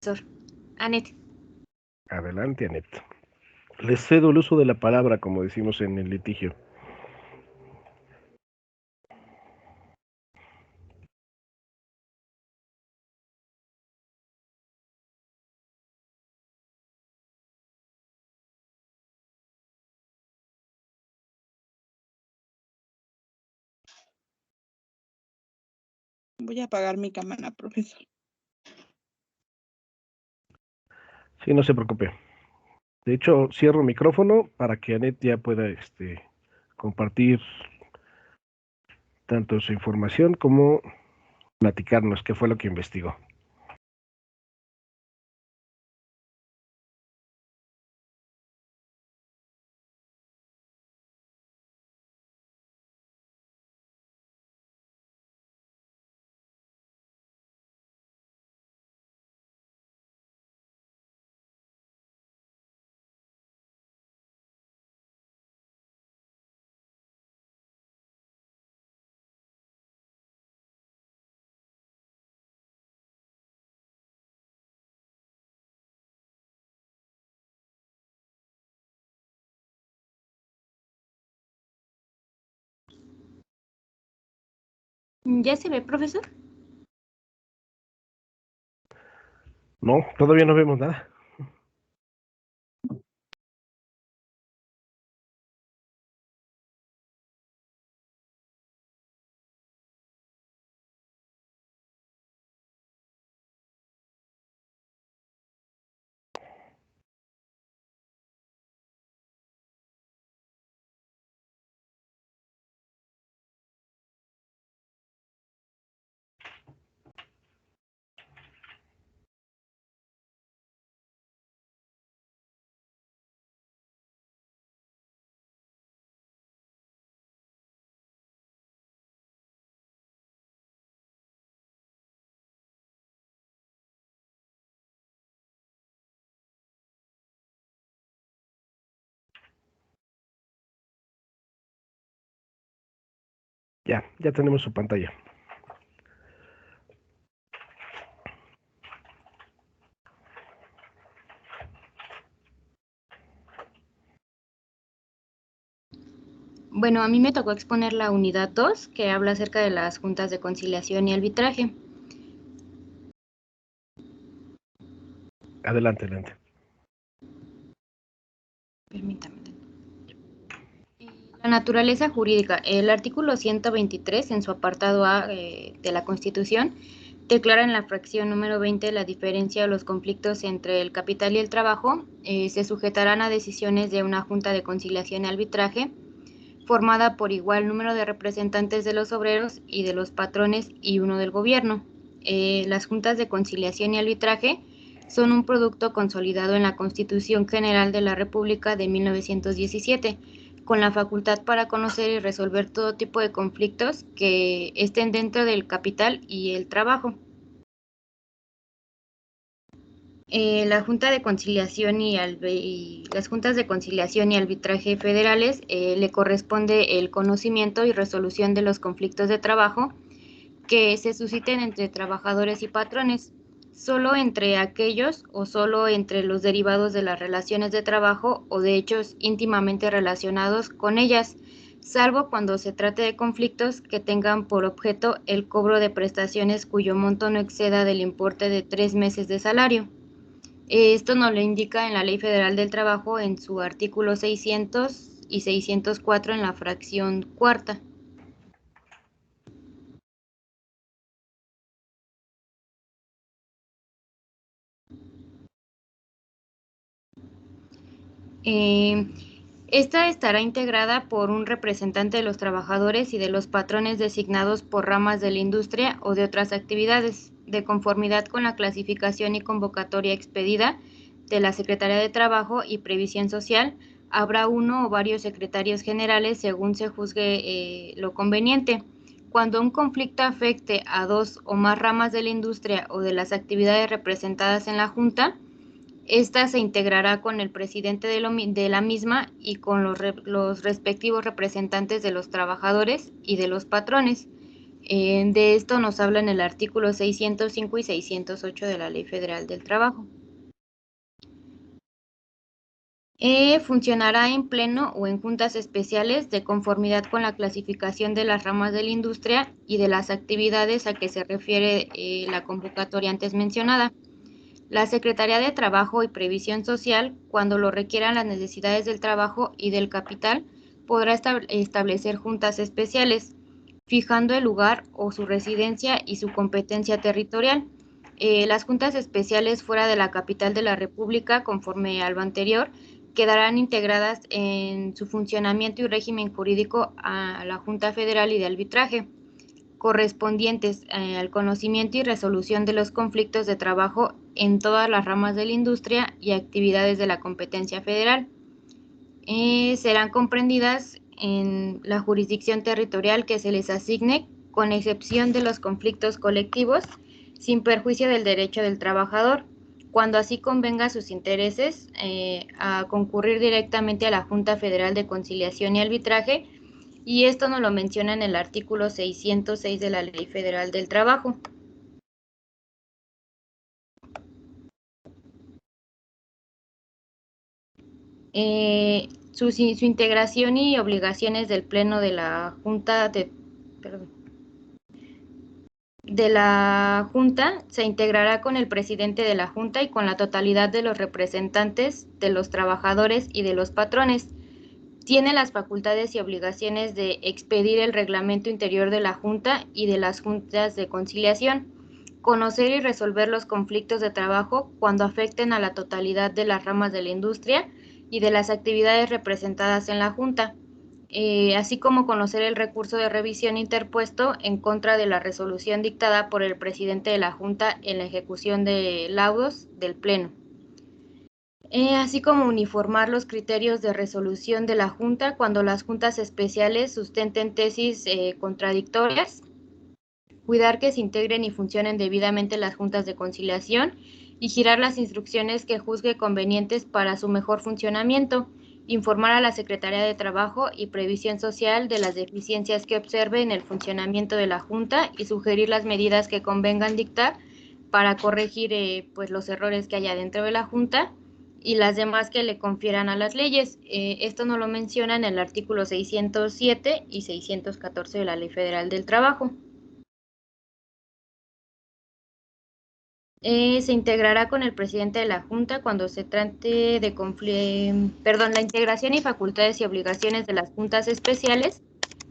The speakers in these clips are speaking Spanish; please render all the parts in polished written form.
profesor. Anet. Adelante, Anet. Les cedo el uso de la palabra, como decimos en el litigio. Voy a apagar mi cámara, profesor. Sí, no se preocupe. De hecho, cierro el micrófono para que Anet ya pueda compartir tanto su información como platicarnos qué fue lo que investigó. ¿Ya se ve, profesor? No, todavía no vemos nada. Ya tenemos su pantalla. Bueno, a mí me tocó exponer la unidad 2, que habla acerca de las juntas de conciliación y arbitraje. Adelante, adelante. Permítame. La naturaleza jurídica. El artículo 123, en su apartado A de la Constitución, declara en la fracción número 20 la diferencia o los conflictos entre el capital y el trabajo se sujetarán a decisiones de una junta de conciliación y arbitraje formada por igual número de representantes de los obreros y de los patrones y uno del gobierno. Las juntas de conciliación y arbitraje son un producto consolidado en la Constitución General de la República de 1917, con la facultad para conocer y resolver todo tipo de conflictos que estén dentro del capital y el trabajo. La Junta de Conciliación y las Juntas de Conciliación y Arbitraje federales le corresponde el conocimiento y resolución de los conflictos de trabajo que se susciten entre trabajadores y patrones, solo entre aquellos o solo entre los derivados de las relaciones de trabajo o de hechos íntimamente relacionados con ellas, salvo cuando se trate de conflictos que tengan por objeto el cobro de prestaciones cuyo monto no exceda del importe de 3 meses de salario. Esto nos lo indica en la Ley Federal del Trabajo en su artículo 600 y 604 en la fracción cuarta. Esta estará integrada por un representante de los trabajadores y de los patrones designados por ramas de la industria o de otras actividades, de conformidad con la clasificación y convocatoria expedida de la Secretaría de Trabajo y Previsión Social. Habrá uno o varios secretarios generales según se juzgue lo conveniente. Cuando un conflicto afecte a dos o más ramas de la industria o de las actividades representadas en la Junta, esta se integrará con el presidente de la misma y con los respectivos representantes de los trabajadores y de los patrones. De esto nos habla en el artículo 605 y 608 de la Ley Federal del Trabajo. Funcionará en pleno o en juntas especiales de conformidad con la clasificación de las ramas de la industria y de las actividades a que se refiere la convocatoria antes mencionada. La Secretaría de Trabajo y Previsión Social, cuando lo requieran las necesidades del trabajo y del capital, podrá establecer juntas especiales, fijando el lugar o su residencia y su competencia territorial. Las juntas especiales fuera de la capital de la República, conforme a lo anterior, quedarán integradas en su funcionamiento y régimen jurídico a la Junta Federal y de Arbitraje, correspondientes al conocimiento y resolución de los conflictos de trabajo en todas las ramas de la industria y actividades de la competencia federal. Serán comprendidas en la jurisdicción territorial que se les asigne, con excepción de los conflictos colectivos, sin perjuicio del derecho del trabajador, cuando así convenga sus intereses, a concurrir directamente a la Junta Federal de Conciliación y Arbitraje, y esto nos lo menciona en el artículo 606 de la Ley Federal del Trabajo. Su integración y obligaciones del Pleno de la Junta de la Junta se integrará con el presidente de la Junta y con la totalidad de los representantes de los trabajadores y de los patrones. Tiene las facultades y obligaciones de expedir el reglamento interior de la Junta y de las juntas de conciliación, conocer y resolver los conflictos de trabajo cuando afecten a la totalidad de las ramas de la industria y de las actividades representadas en la Junta, así como conocer el recurso de revisión interpuesto en contra de la resolución dictada por el presidente de la Junta en la ejecución de laudos del Pleno. Así como uniformar los criterios de resolución de la Junta cuando las juntas especiales sustenten tesis contradictorias, cuidar que se integren y funcionen debidamente las juntas de conciliación y girar las instrucciones que juzgue convenientes para su mejor funcionamiento, informar a la Secretaría de Trabajo y Previsión Social de las deficiencias que observe en el funcionamiento de la Junta y sugerir las medidas que convengan dictar para corregir pues los errores que haya dentro de la Junta y las demás que le confieran a las leyes. Esto nos lo menciona en el artículo 607 y 614 de la Ley Federal del Trabajo. Se integrará con el presidente de la Junta cuando se trate de la integración y facultades y obligaciones de las juntas especiales.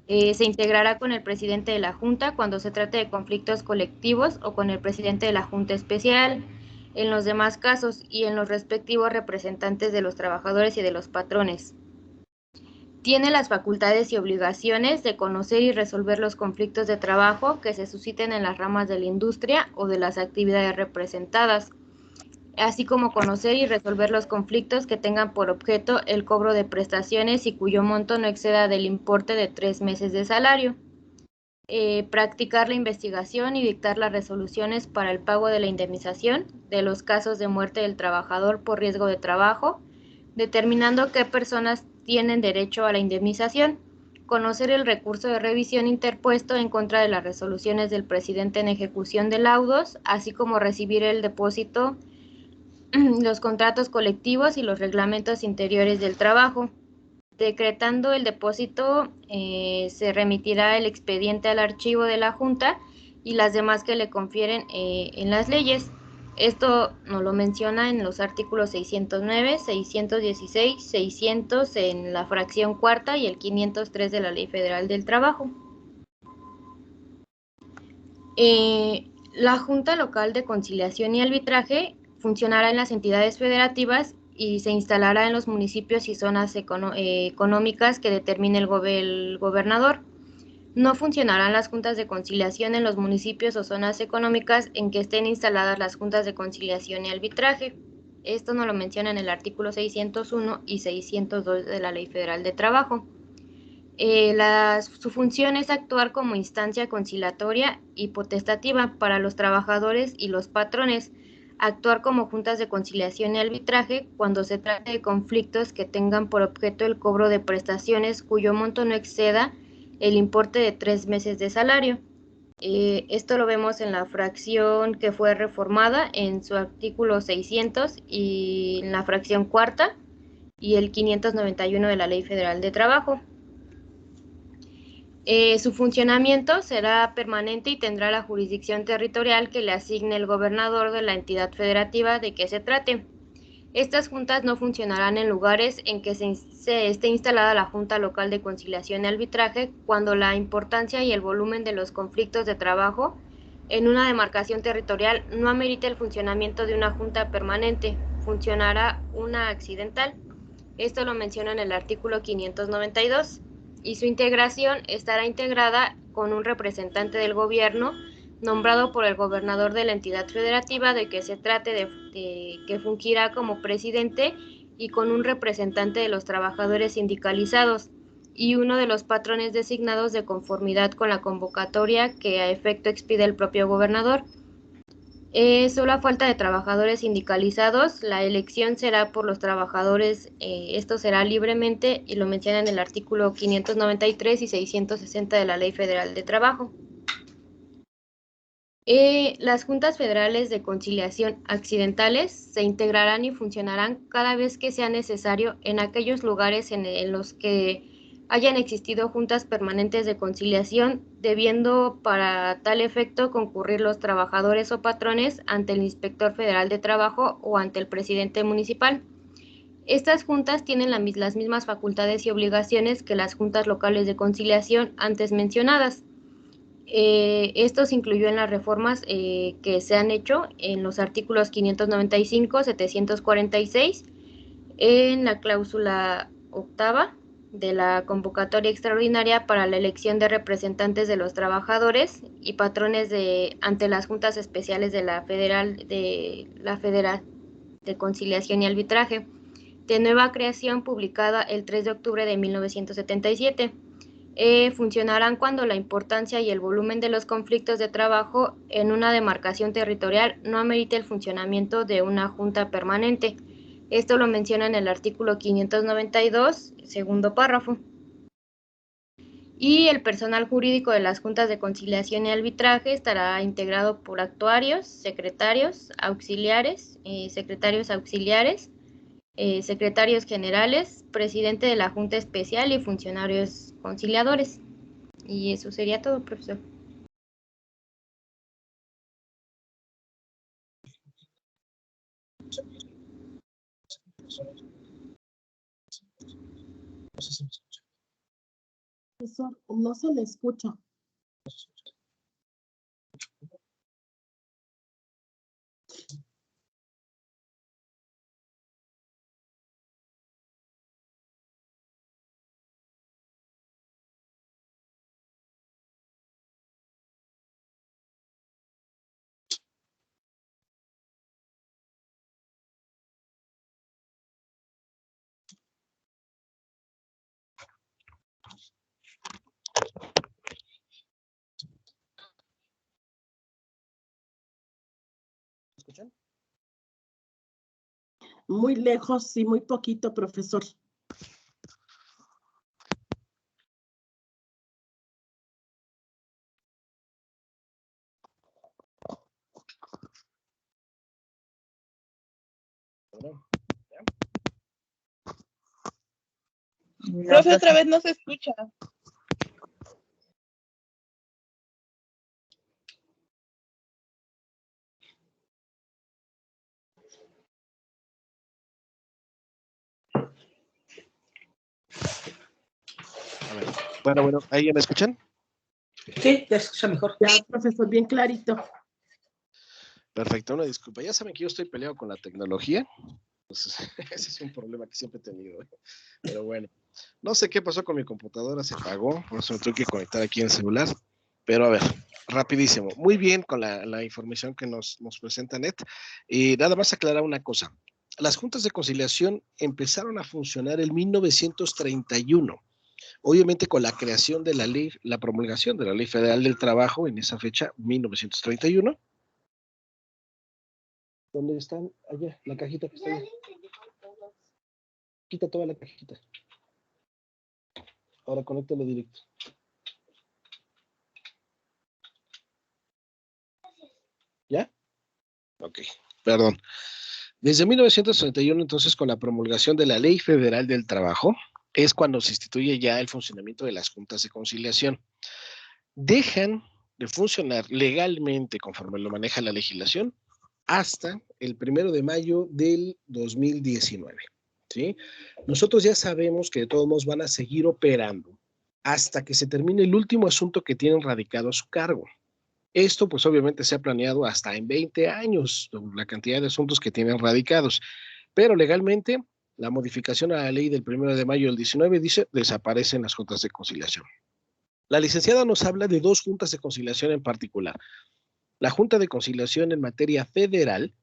Se integrará con el presidente de la Junta cuando se trate de conflictos colectivos o con el presidente de la Junta Especial, en los demás casos y en los respectivos representantes de los trabajadores y de los patrones. Tiene las facultades y obligaciones de conocer y resolver los conflictos de trabajo que se susciten en las ramas de la industria o de las actividades representadas, así como conocer y resolver los conflictos que tengan por objeto el cobro de prestaciones y cuyo monto no exceda del importe de 3 meses de salario. Practicar la investigación y dictar las resoluciones para el pago de la indemnización de los casos de muerte del trabajador por riesgo de trabajo, determinando qué personas tienen derecho a la indemnización, conocer el recurso de revisión interpuesto en contra de las resoluciones del presidente en ejecución de laudos, así como recibir el depósito, los contratos colectivos y los reglamentos interiores del trabajo. Decretando el depósito, se remitirá el expediente al archivo de la Junta y las demás que le confieren en las leyes. Esto nos lo menciona en los artículos 609, 616, 600 en la fracción cuarta y el 503 de la Ley Federal del Trabajo. La Junta Local de Conciliación y Arbitraje funcionará en las entidades federativas y se instalará en los municipios y zonas económicas que determine el gobernador. No funcionarán las juntas de conciliación en los municipios o zonas económicas en que estén instaladas las juntas de conciliación y arbitraje. Esto nos lo menciona en el artículo 601 y 602 de la Ley Federal de Trabajo. Su función es actuar como instancia conciliatoria y potestativa para los trabajadores y los patrones, actuar como juntas de conciliación y arbitraje cuando se trate de conflictos que tengan por objeto el cobro de prestaciones cuyo monto no exceda el importe de 3 meses de salario. Esto lo vemos en la fracción que fue reformada en su artículo 600 y en la fracción cuarta y el 591 de la Ley Federal de Trabajo. Su funcionamiento será permanente y tendrá la jurisdicción territorial que le asigne el gobernador de la entidad federativa de que se trate. Estas juntas no funcionarán en lugares en que se esté instalada la Junta Local de Conciliación y Arbitraje cuando la importancia y el volumen de los conflictos de trabajo en una demarcación territorial no amerite el funcionamiento de una junta permanente. Funcionará una accidental. Esto lo menciona en el artículo 592 y su integración estará integrada con un representante del gobierno nombrado por el gobernador de la entidad federativa de que se trate de que fungirá como presidente y con un representante de los trabajadores sindicalizados y uno de los patrones designados de conformidad con la convocatoria que a efecto expide el propio gobernador. Solo a falta de trabajadores sindicalizados, la elección será por los trabajadores, esto será libremente y lo menciona en el artículo 593 y 660 de la Ley Federal de Trabajo. Las juntas federales de conciliación accidentales se integrarán y funcionarán cada vez que sea necesario en aquellos lugares en los que hayan existido juntas permanentes de conciliación, debiendo para tal efecto concurrir los trabajadores o patrones ante el Inspector Federal de Trabajo o ante el presidente municipal. Estas juntas tienen las mismas facultades y obligaciones que las juntas locales de conciliación antes mencionadas. Esto se incluyó en las reformas que se han hecho en los artículos 595, 746, en la cláusula octava de la convocatoria extraordinaria para la elección de representantes de los trabajadores y patrones ante las juntas especiales de la Federal de Conciliación y Arbitraje, de nueva creación publicada el 3 de octubre de 1977. Funcionarán cuando la importancia y el volumen de los conflictos de trabajo en una demarcación territorial no amerite el funcionamiento de una junta permanente. Esto lo menciona en el artículo 592, segundo párrafo. Y el personal jurídico de las juntas de conciliación y arbitraje estará integrado por actuarios, secretarios auxiliares, secretarios generales, presidente de la Junta Especial y funcionarios conciliadores. Y eso sería todo, profesor. Profesor, no se le escucha. ¿Escuchan? Muy lejos y muy poquito, profesor. Profe, otra vez no se escucha. A ver. Bueno, ¿ahí ya me escuchan? Sí, ya se escucha mejor. Ya, profesor, bien clarito. Perfecto, una disculpa. Ya saben que yo estoy peleado con la tecnología. Entonces, ese es un problema que siempre he tenido. Pero bueno, no sé qué pasó con mi computadora, se apagó, por eso me tuve que conectar aquí en el celular. Pero a ver, rapidísimo. Muy bien con la información que nos presenta Net. Y nada más aclarar una cosa. Las juntas de conciliación empezaron a funcionar en 1931. Obviamente con la creación de la ley, la promulgación de la Ley Federal del Trabajo en esa fecha, 1931. ¿Dónde están? Allá, la cajita que está allá. Quita toda la cajita. Ahora conéctalo directo. ¿Ya? Ok, perdón. Desde 1931, entonces, con la promulgación de la Ley Federal del Trabajo, es cuando se instituye ya el funcionamiento de las juntas de conciliación. Dejan de funcionar legalmente conforme lo maneja la legislación hasta el 1 de mayo del 2019. ¿Sí? Nosotros ya sabemos que de todos modos van a seguir operando hasta que se termine el último asunto que tienen radicado a su cargo. Esto, pues obviamente se ha planeado hasta en 20 años, la cantidad de asuntos que tienen radicados, pero legalmente la modificación a la ley del 1 de mayo del 19 dice desaparecen las juntas de conciliación. La licenciada nos habla de dos juntas de conciliación en particular. La Junta de Conciliación en materia federal,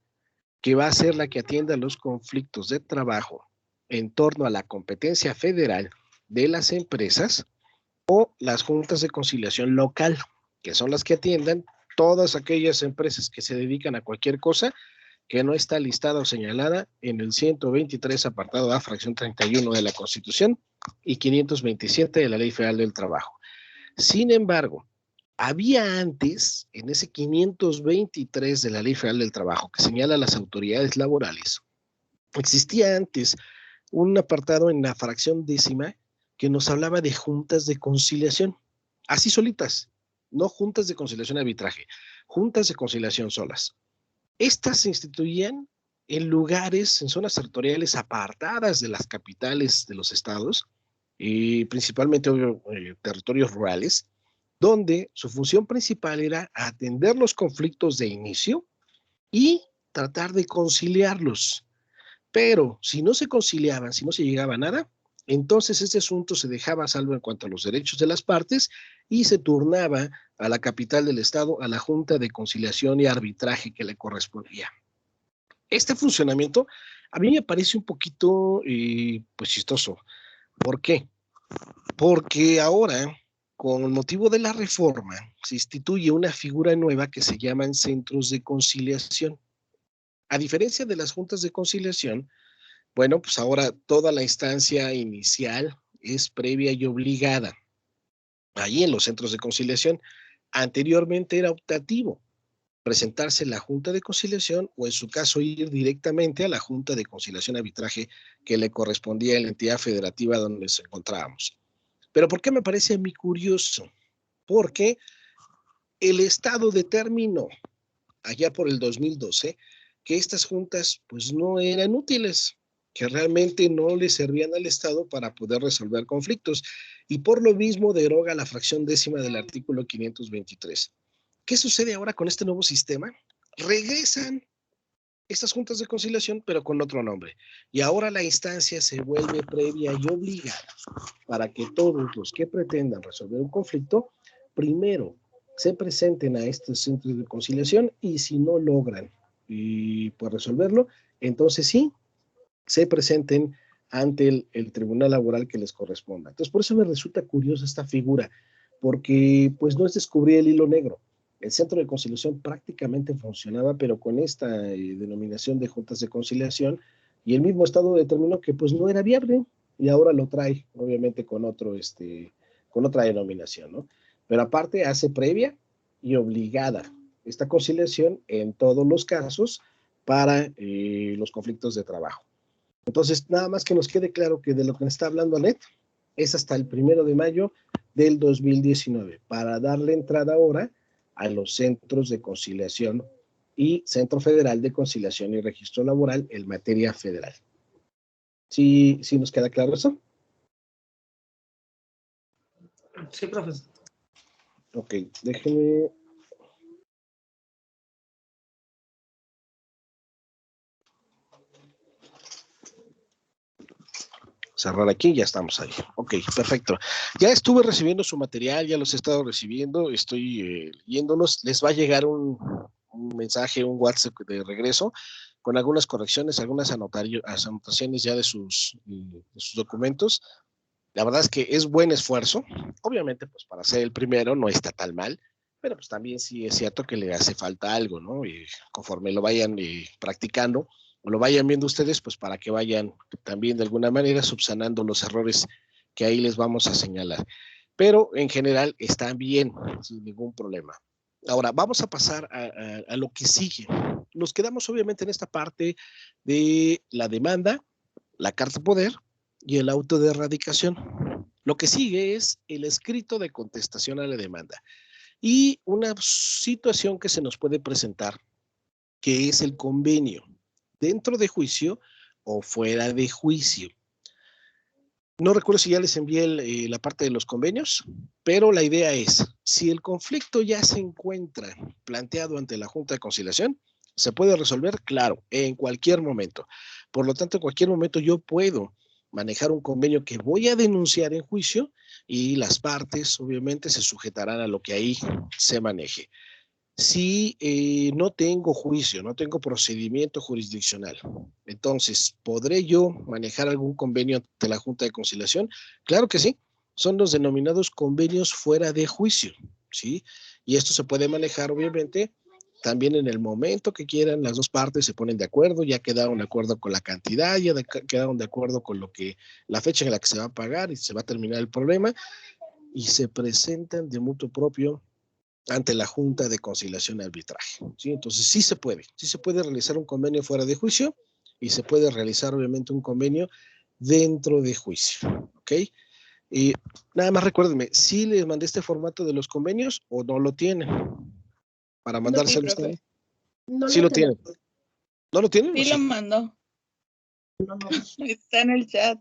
que va a ser la que atienda los conflictos de trabajo en torno a la competencia federal de las empresas, o las juntas de conciliación local, que son las que atiendan todas aquellas empresas que se dedican a cualquier cosa que no está listada o señalada en el 123 apartado A, fracción 31 de la Constitución y 527 de la Ley Federal del Trabajo. Sin embargo, había antes, en ese 523 de la Ley Federal del Trabajo, que señala las autoridades laborales, existía antes un apartado en la fracción 10ª que nos hablaba de juntas de conciliación, así solitas, no juntas de conciliación y arbitraje, juntas de conciliación solas. Estas se instituían en lugares, en zonas territoriales apartadas de las capitales de los estados, y principalmente territorios rurales, donde su función principal era atender los conflictos de inicio y tratar de conciliarlos. Pero si no se conciliaban, si no se llegaba a nada, entonces este asunto se dejaba a salvo en cuanto a los derechos de las partes y se turnaba a la capital del estado, a la Junta de Conciliación y Arbitraje que le correspondía. Este funcionamiento a mí me parece un poquito pues chistoso. ¿Por qué? Porque ahora, con motivo de la reforma, se instituye una figura nueva que se llaman centros de conciliación. A diferencia de las juntas de conciliación, bueno, pues ahora toda la instancia inicial es previa y obligada. Allí en los centros de conciliación, anteriormente era optativo presentarse en la Junta de Conciliación o en su caso ir directamente a la Junta de Conciliación y Arbitraje que le correspondía a la entidad federativa donde nos encontrábamos. Pero ¿por qué me parece a mí curioso? Porque el Estado determinó allá por el 2012 que estas juntas pues no eran útiles, que realmente no le servían al Estado para poder resolver conflictos, y por lo mismo deroga la fracción 10ª del artículo 523. ¿Qué sucede ahora con este nuevo sistema? Regresan estas juntas de conciliación, pero con otro nombre, y ahora la instancia se vuelve previa y obligada para que todos los que pretendan resolver un conflicto, primero se presenten a estos centros de conciliación, y si no logran pues resolverlo, entonces sí, se presenten ante el tribunal laboral que les corresponda. Entonces, por eso me resulta curiosa esta figura, porque pues no es descubrir el hilo negro. El centro de conciliación prácticamente funcionaba, pero con esta denominación de juntas de conciliación, y el mismo Estado determinó que pues no era viable, y ahora lo trae, obviamente, con otra denominación, ¿no? Pero aparte hace previa y obligada esta conciliación en todos los casos para los conflictos de trabajo. Entonces, nada más que nos quede claro que de lo que nos está hablando Anet es hasta el 1 de mayo del 2019, para darle entrada ahora a los centros de conciliación y Centro Federal de Conciliación y Registro Laboral en materia federal. ¿Sí nos queda claro eso? Sí, profesor. Ok, déjeme... cerrar aquí, ya estamos ahí. Ok, perfecto. Ya estuve recibiendo su material, ya los he estado recibiendo, estoy leyéndolos. Les va a llegar un mensaje, un WhatsApp de regreso con algunas correcciones, algunas anotaciones ya de sus documentos. La verdad es que es buen esfuerzo. Obviamente, pues para ser el primero no está tan mal, pero pues también sí es cierto que le hace falta algo, ¿no? Y conforme lo vayan practicando, o lo vayan viendo ustedes, pues para que vayan también de alguna manera subsanando los errores que ahí les vamos a señalar. Pero en general están bien, sin ningún problema. Ahora, vamos a pasar a lo que sigue. Nos quedamos obviamente en esta parte de la demanda, la carta poder y el auto de erradicación. Lo que sigue es el escrito de contestación a la demanda y una situación que se nos puede presentar, que es el convenio, dentro de juicio o fuera de juicio. No recuerdo si ya les envié la parte de los convenios, pero la idea es, si el conflicto ya se encuentra planteado ante la Junta de Conciliación, se puede resolver, claro, en cualquier momento. Por lo tanto, en cualquier momento yo puedo manejar un convenio que voy a denunciar en juicio y las partes obviamente se sujetarán a lo que ahí se maneje. Si no tengo juicio, no tengo procedimiento jurisdiccional, entonces, ¿podré yo manejar algún convenio ante la Junta de Conciliación? Claro que sí, son los denominados convenios fuera de juicio, ¿sí? Y esto se puede manejar, obviamente, también en el momento que quieran, las dos partes se ponen de acuerdo, ya quedaron de acuerdo con la cantidad, ya quedaron de acuerdo con la fecha en la que se va a pagar y se va a terminar el problema, y se presentan de mutuo propio ante la Junta de Conciliación y Arbitraje, ¿sí? Entonces sí se puede realizar un convenio fuera de juicio y se puede realizar obviamente un convenio dentro de juicio, ¿ok? Y nada más recuérdenme, ¿sí les mandé este formato de los convenios o no lo tienen para Sí, mandárselo a profe. ustedes? No Sí lo lo tienen. tenemos. ¿No lo tienen? Sí ¿O lo sí? mandó. No, no. Está en el chat.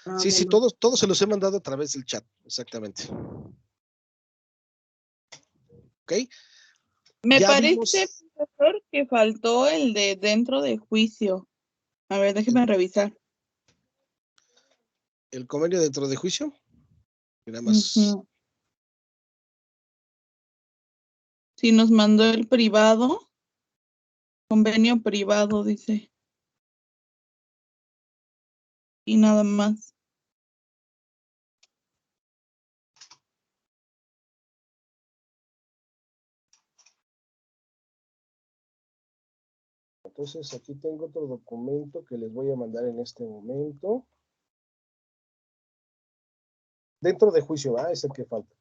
Ah, Sí, bueno. todos se los he mandado a través del chat, exactamente. ¿Ok? Me Ya parece, vimos profesor, que faltó el de dentro de juicio. A ver, déjeme revisar. el convenio dentro de juicio. Y nada más. Ujú. Sí, nos mandó el privado. Convenio privado, dice. Y nada más. Entonces aquí tengo otro documento que les voy a mandar en este momento. Dentro de juicio, es el que falta.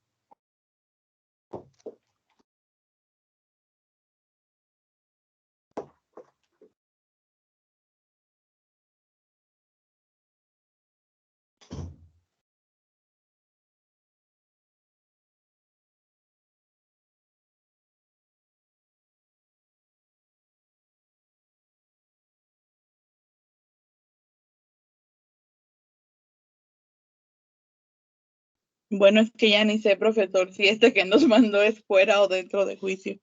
Bueno, es que ya ni sé, profesor, si este que nos mandó es fuera o dentro de juicio.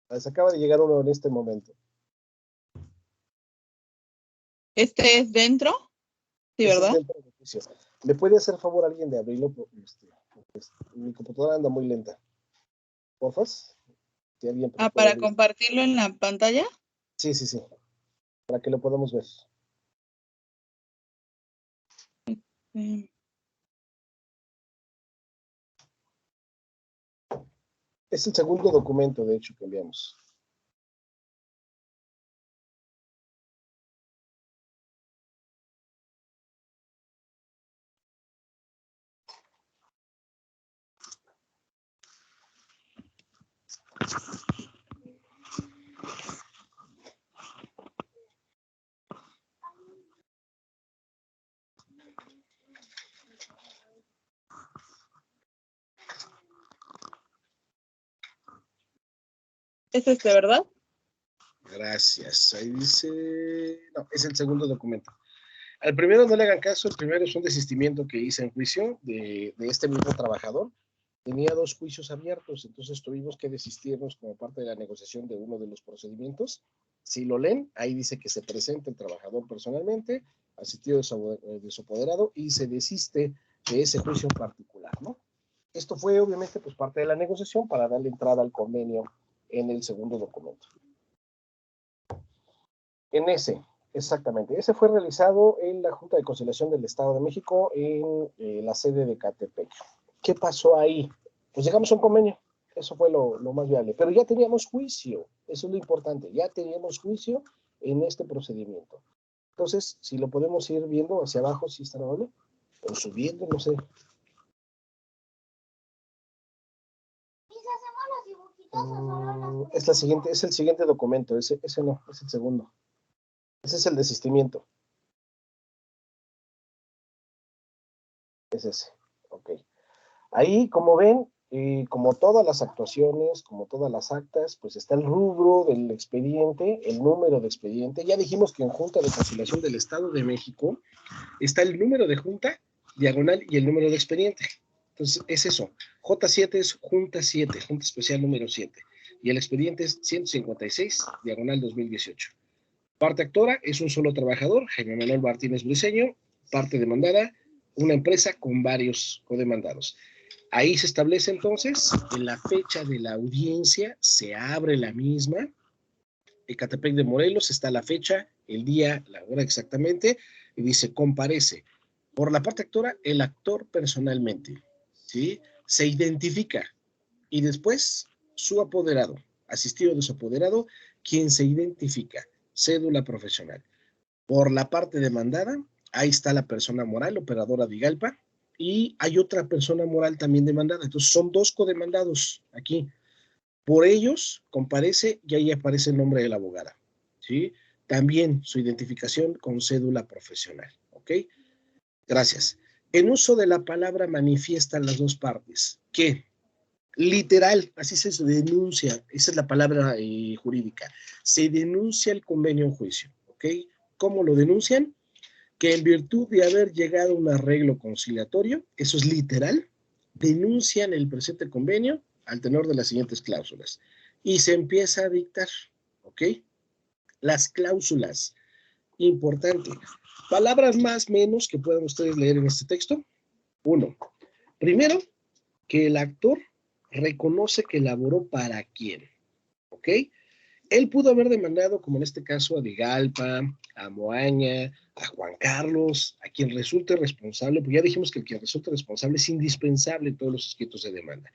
Les acaba de llegar uno en este momento. ¿Este es dentro? Sí, Ese es ¿verdad? dentro de juicio. ¿Me puede hacer favor alguien de abrirlo? Porque mi computadora anda muy lenta. Porfas. Si alguien Ah, puede para abrir. compartirlo en la pantalla. Sí, sí, sí. Para que lo podamos ver. Sí. Es el segundo documento, de hecho, que enviamos. Es este, ¿verdad? Gracias. Ahí dice. No, es el segundo documento. Al primero no le hagan caso, el primero es un desistimiento que hice en juicio de este mismo trabajador. Tenía 2 juicios abiertos, entonces tuvimos que desistirnos como parte de la negociación de uno de los procedimientos. Si lo leen, ahí dice que se presenta el trabajador personalmente, asistido de su apoderado y se desiste de ese juicio en particular, ¿no? Esto fue obviamente pues parte de la negociación para darle entrada al convenio en el segundo documento. En ese, exactamente. Ese fue realizado en la Junta de Conciliación del Estado de México en la sede de Catepec. ¿Qué pasó ahí? Pues llegamos a un convenio. Eso fue lo más viable. Pero ya teníamos juicio. Eso es lo importante. Ya teníamos juicio en este procedimiento. Entonces, si lo podemos ir viendo hacia abajo, si está amable, o subiendo, no sé. Es la siguiente, es el siguiente documento, ese no, es el segundo. Ese es el desistimiento. Es ese, ok. Ahí, como ven, como todas las actuaciones, como todas las actas, pues está el rubro del expediente, el número de expediente. Ya dijimos que en Junta de Conciliación del Estado de México está el número de junta, diagonal, y el número de expediente. Entonces, es eso. J7 es Junta 7, Junta Especial número 7. Y el expediente es 156, diagonal 2018. Parte actora es un solo trabajador, Jaime Manuel Martínez Briceño. Parte demandada, una empresa con varios codemandados. Ahí se establece entonces en la fecha de la audiencia, se abre la misma. Ecatepec de Morelos está la fecha, el día, la hora exactamente, y dice, comparece. Por la parte actora, el actor personalmente, ¿sí? Se identifica, y después su apoderado, asistido de su apoderado, quien se identifica, cédula profesional. Por la parte demandada, ahí está la persona moral, operadora de Igalpa, y hay otra persona moral también demandada. Entonces son dos codemandados aquí. Por ellos comparece y ahí aparece el nombre de la abogada, ¿sí? También su identificación con cédula profesional, ¿ok? Gracias. En uso de la palabra manifiestan las dos partes, que literal, así se denuncia, esa es la palabra jurídica, se denuncia el convenio en juicio, ¿ok? ¿Cómo lo denuncian? Que en virtud de haber llegado a un arreglo conciliatorio, eso es literal, denuncian el presente convenio al tenor de las siguientes cláusulas. Y se empieza a dictar, ¿ok? Las cláusulas, importante. Palabras más, menos que puedan ustedes leer en este texto. Uno, primero, que el actor reconoce que elaboró para quién, ¿ok? Él pudo haber demandado, como en este caso, a Digalpa, a Moaña, a Juan Carlos, a quien resulte responsable, porque ya dijimos que el quien resulte responsable es indispensable en todos los escritos de demanda,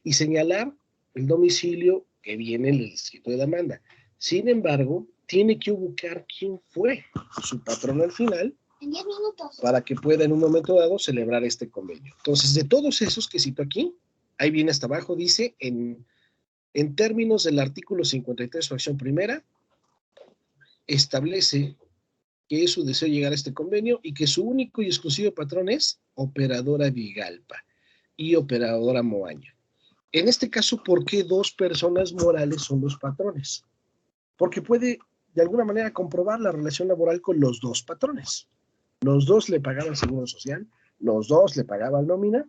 y señalar el domicilio que viene en el escrito de demanda. Sin embargo, tiene que ubicar quién fue su patrón al final, en 10 minutos, para que pueda en un momento dado celebrar este convenio. Entonces, de todos esos que cito aquí, ahí viene hasta abajo, dice en términos del artículo 53, fracción primera, establece que es su deseo llegar a este convenio y que su único y exclusivo patrón es operadora Vigalpa y operadora Moaña. En este caso, ¿por qué dos personas morales son los patrones? Porque puede, de alguna manera, comprobar la relación laboral con los dos patrones. Los dos le pagaban seguro social, los dos le pagaban nómina,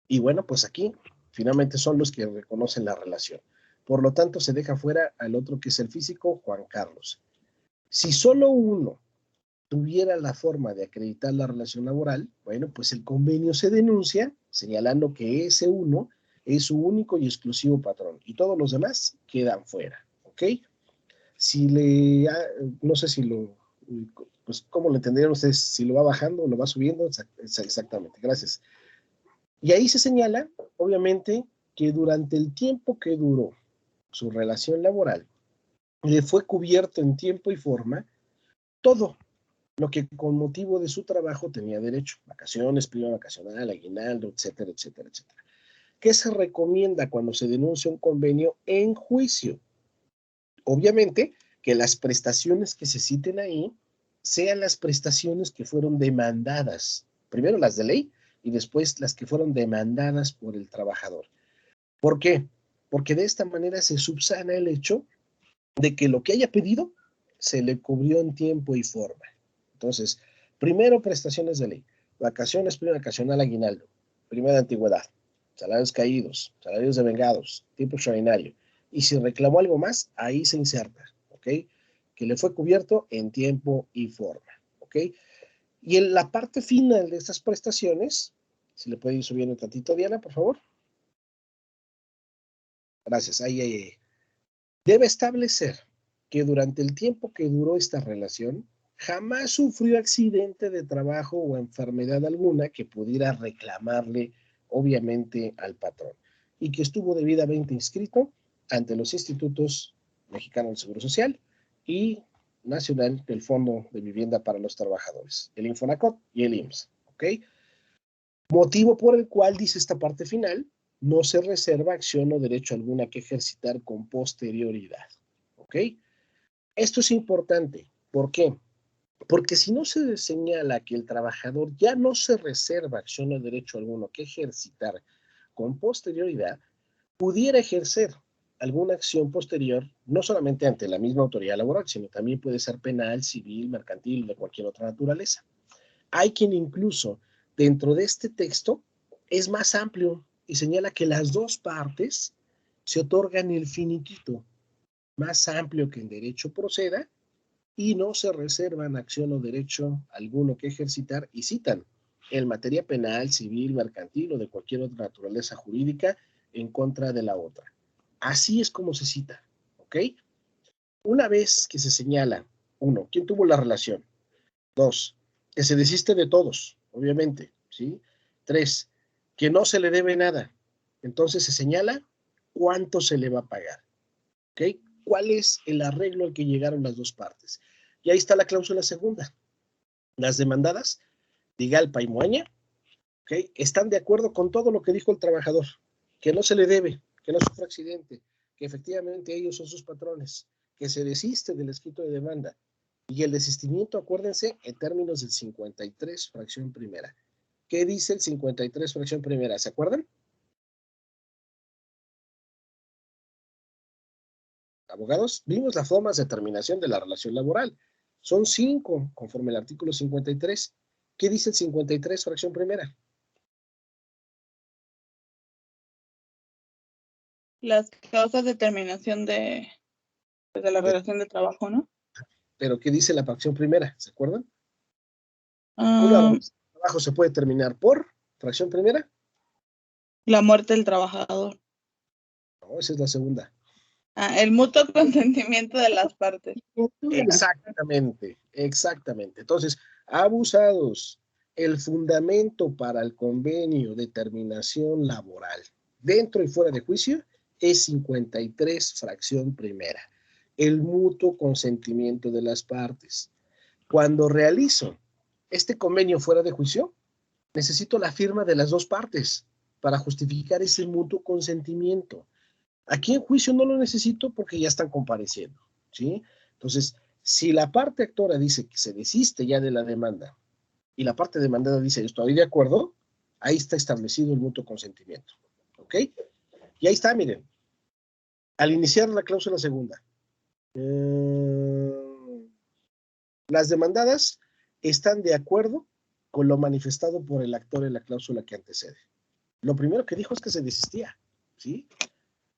y bueno, pues aquí finalmente son los que reconocen la relación. Por lo tanto, se deja fuera al otro que es el físico, Juan Carlos. Si solo uno tuviera la forma de acreditar la relación laboral, bueno, pues el convenio se denuncia señalando que ese uno es su único y exclusivo patrón y todos los demás quedan fuera, ¿ok? Si no sé si pues cómo lo entenderían ustedes, si lo va bajando o lo va subiendo, exactamente, gracias. Y ahí se señala, obviamente, que durante el tiempo que duró su relación laboral, le fue cubierto en tiempo y forma todo lo que con motivo de su trabajo tenía derecho, vacaciones, prima vacacional, aguinaldo, etcétera, etcétera, etcétera. ¿Qué se recomienda cuando se denuncia un convenio en juicio? Obviamente que las prestaciones que se citen ahí sean las prestaciones que fueron demandadas, primero las de ley y después las que fueron demandadas por el trabajador. ¿Por qué? Porque de esta manera se subsana el hecho de que lo que haya pedido se le cubrió en tiempo y forma. Entonces, primero prestaciones de ley, vacaciones, prima vacacional, aguinaldo, prima de antigüedad, salarios caídos, salarios devengados, tiempo extraordinario. Y si reclamó algo más, ahí se inserta, ¿ok? Que le fue cubierto en tiempo y forma, ¿ok? Y en la parte final de estas prestaciones, si le puede ir subiendo un tantito, Diana, por favor. Gracias, ahí. Debe establecer que durante el tiempo que duró esta relación, jamás sufrió accidente de trabajo o enfermedad alguna que pudiera reclamarle, obviamente, al patrón, y que estuvo debidamente inscrito ante los institutos mexicanos del Seguro Social y nacional del Fondo de Vivienda para los Trabajadores, el Infonacot y el IMSS, ¿ok? Motivo por el cual dice esta parte final no se reserva acción o derecho alguna que ejercitar con posterioridad. ¿Ok? Esto es importante. ¿Por qué? Porque si no se señala que el trabajador ya no se reserva acción o derecho alguno que ejercitar con posterioridad, pudiera ejercer alguna acción posterior, no solamente ante la misma autoridad laboral, sino también puede ser penal, civil, mercantil, de cualquier otra naturaleza. Hay quien incluso dentro de este texto es más amplio y señala que las dos partes se otorgan el finiquito más amplio que en derecho proceda y no se reservan acción o derecho alguno que ejercitar y citan en materia penal, civil, mercantil o de cualquier otra naturaleza jurídica en contra de la otra. Así es como se cita, ¿ok? Una vez que se señala, 1, ¿quién tuvo la relación? 2, que se desiste de todos, obviamente, ¿sí? 3, que no se le debe nada. Entonces se señala cuánto se le va a pagar, ¿ok? ¿Cuál es el arreglo al que llegaron las dos partes? Y ahí está la cláusula segunda. Las demandadas, Digalpa y Moaña, ¿ok? Están de acuerdo con todo lo que dijo el trabajador, que no se le debe, que no sufra accidente, que efectivamente ellos son sus patrones, que se desiste del escrito de demanda. Y el desistimiento, acuérdense, en términos del 53, fracción primera. ¿Qué dice el 53, fracción primera? ¿Se acuerdan? Abogados, vimos las formas de terminación de la relación laboral. Son 5, conforme al artículo 53. ¿Qué dice el 53, fracción primera? Las causas de terminación de la relación de trabajo, ¿no? Pero ¿qué dice la fracción primera? ¿Se acuerdan? Una Ah, relación de trabajo se puede terminar por fracción primera. la muerte del trabajador. No, esa es la segunda. El mutuo consentimiento de las partes. Exactamente, exactamente. Entonces, abusados, el fundamento para el convenio de terminación laboral dentro y fuera de juicio es 53, fracción primera. El mutuo consentimiento de las partes. Cuando realizo este convenio fuera de juicio, necesito la firma de las dos partes para justificar ese mutuo consentimiento. Aquí en juicio no lo necesito porque ya están compareciendo, ¿sí? Entonces, si la parte actora dice que se desiste ya de la demanda y la parte demandada dice estoy de acuerdo, ahí está establecido el mutuo consentimiento, ¿ok? Y ahí está, miren, al iniciar la cláusula segunda, las demandadas están de acuerdo con lo manifestado por el actor en la cláusula que antecede. Lo primero que dijo es que se desistía, ¿sí?